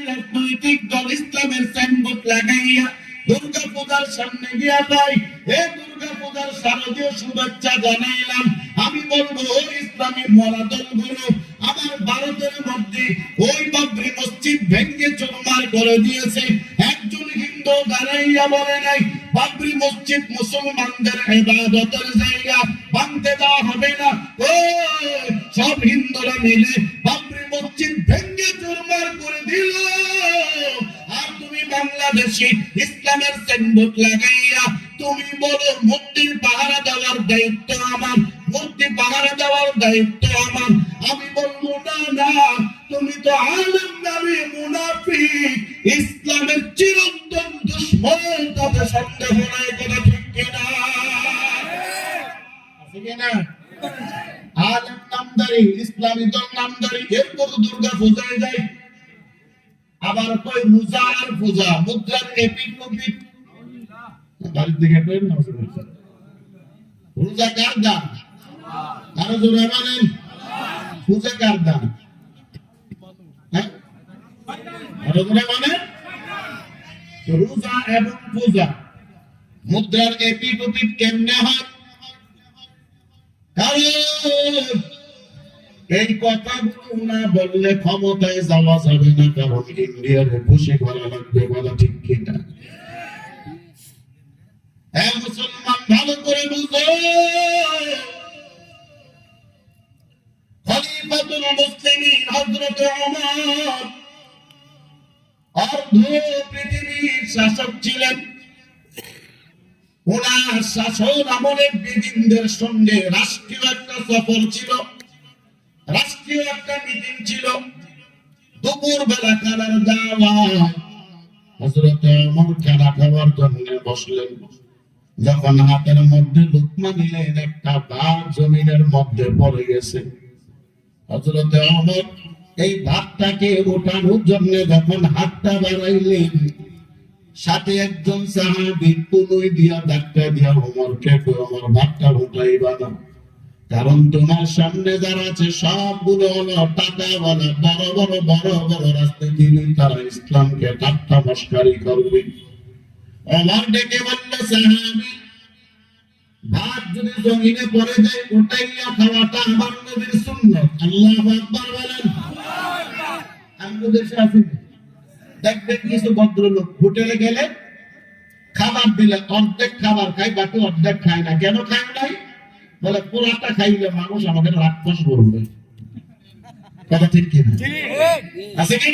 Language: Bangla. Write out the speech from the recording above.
রাজনৈতিক দল ইসলামের সাইনবোর্ড লাগাইয়া দুর্গা পূজার সামনে গিয়া কয়, এ দুর্গা পূজার শারদীয় শুভেচ্ছা জানাইলাম। আমি বলবো ওই ইসলামী মরা দলগুলো আমার ভারতের মধ্যে ওই বাবরি মসজিদ ভেঙে চুরমার করে দিয়েছে। একজন হিন্দু দাঁড়াইয়া বলে নাই বাবরি মসজিদ মুসলমানদের ইবাদতের জায়গা, ভাঙতে দেওয়া হবে না। ও সব হিন্দুরা মিলে বাবরি মসজিদ ভেঙে চুরমার করে দিল। আর তুমি বাংলাদেশি ইসলামের সাইনবোর্ড লাগাইয়া তুমি বলো মূর্তির পাহারা দেওয়ার দায়িত্ব আমার, মূর্তি পাহারা দেওয়ার দায়িত্ব আমার। আমি বলবো না না, তুমি তো আলেম নামে মুনাফিক, ইসলামের চিরন্তন দুশমন, তাতে সন্দেহ নাই। কথা ঠিক কিনা? আছে কিনা? আলেম নামদারি, ইসলামী দল নামদারি, এরপর দুর্গা পূজায় যায়। আবার কই রোজা আর পূজা, মুদ্রার এপিক ওপিক বাড়ির দিকে করেন না। রোজা কার দান? আরো জোরে বলেন, পূজা কার দান? আরো জোরে বলেন। রোজা এবং পূজা মুদ্রার এপিক ওপিক কেমনে হয়? এই কথাগুলো না বললে ক্ষমতায় যাওয়া যাবে না, কারণ ইন্ডিয়ার খুশি করা লাগবে। বলা ঠিক কিনা? হ্যাঁ মুসলমান, ভালো করে বুঝো, খলিফাতুল মুসলিমিন হযরত ওমর অর্ধ পৃথিবীর শাসক ছিলেন। ওনার শাসন আমলে বেদিনদের সঙ্গে রাষ্ট্রীয় একটা সফর ছিল, রাষ্ট্রীয় একটা মিটিং ছিল। দুপুর বেলা খাবার দাওয়াত, হযরত ওমর খানা খাওয়ার জন্য বসলেন। যখন হাতের মধ্যে লুকমা নিলেন, একটা ভাত জমিনের মধ্যে পড়ে গেছে। হযরত ওমর এই ভাতটাকে ওঠানোর জন্য যখন হাতটা বাড়াইলেন, সাথে একজন সাহাবী কুনুই দিয়া ধাক্কা দিয়া ওমরকে কই, ওমর ভাতটা উঠাইবা না, কারণ তোমার সামনে যারা আছে সবগুলো হলো টাকাওয়ালা, বড় বড় বড় বড় রাজনীতিবিদ, তারা ইসলামকে ঠাট্টা মশকারি করবে। ওমর ডেকে বলল, সাহাবী, ভাত যদি জমিনে পড়ে যায় উঠাইয়া খাওয়াটা আমার নবীর সুন্নাত। আল্লাহু আকবার বলেন। আমাদের দেশে আছে দেখবেন কিছু ভদ্রলোক হোটেলে গেলে খাবার দিলে অর্ধেক খাবার খায়, বাকি অর্ধেক খায় না। কেন খায় নাই? বলে পুরাটা খাইলে মানুষ আমাদের রাক্ষস করবে। কথা ঠিক কিনা? আছে কি?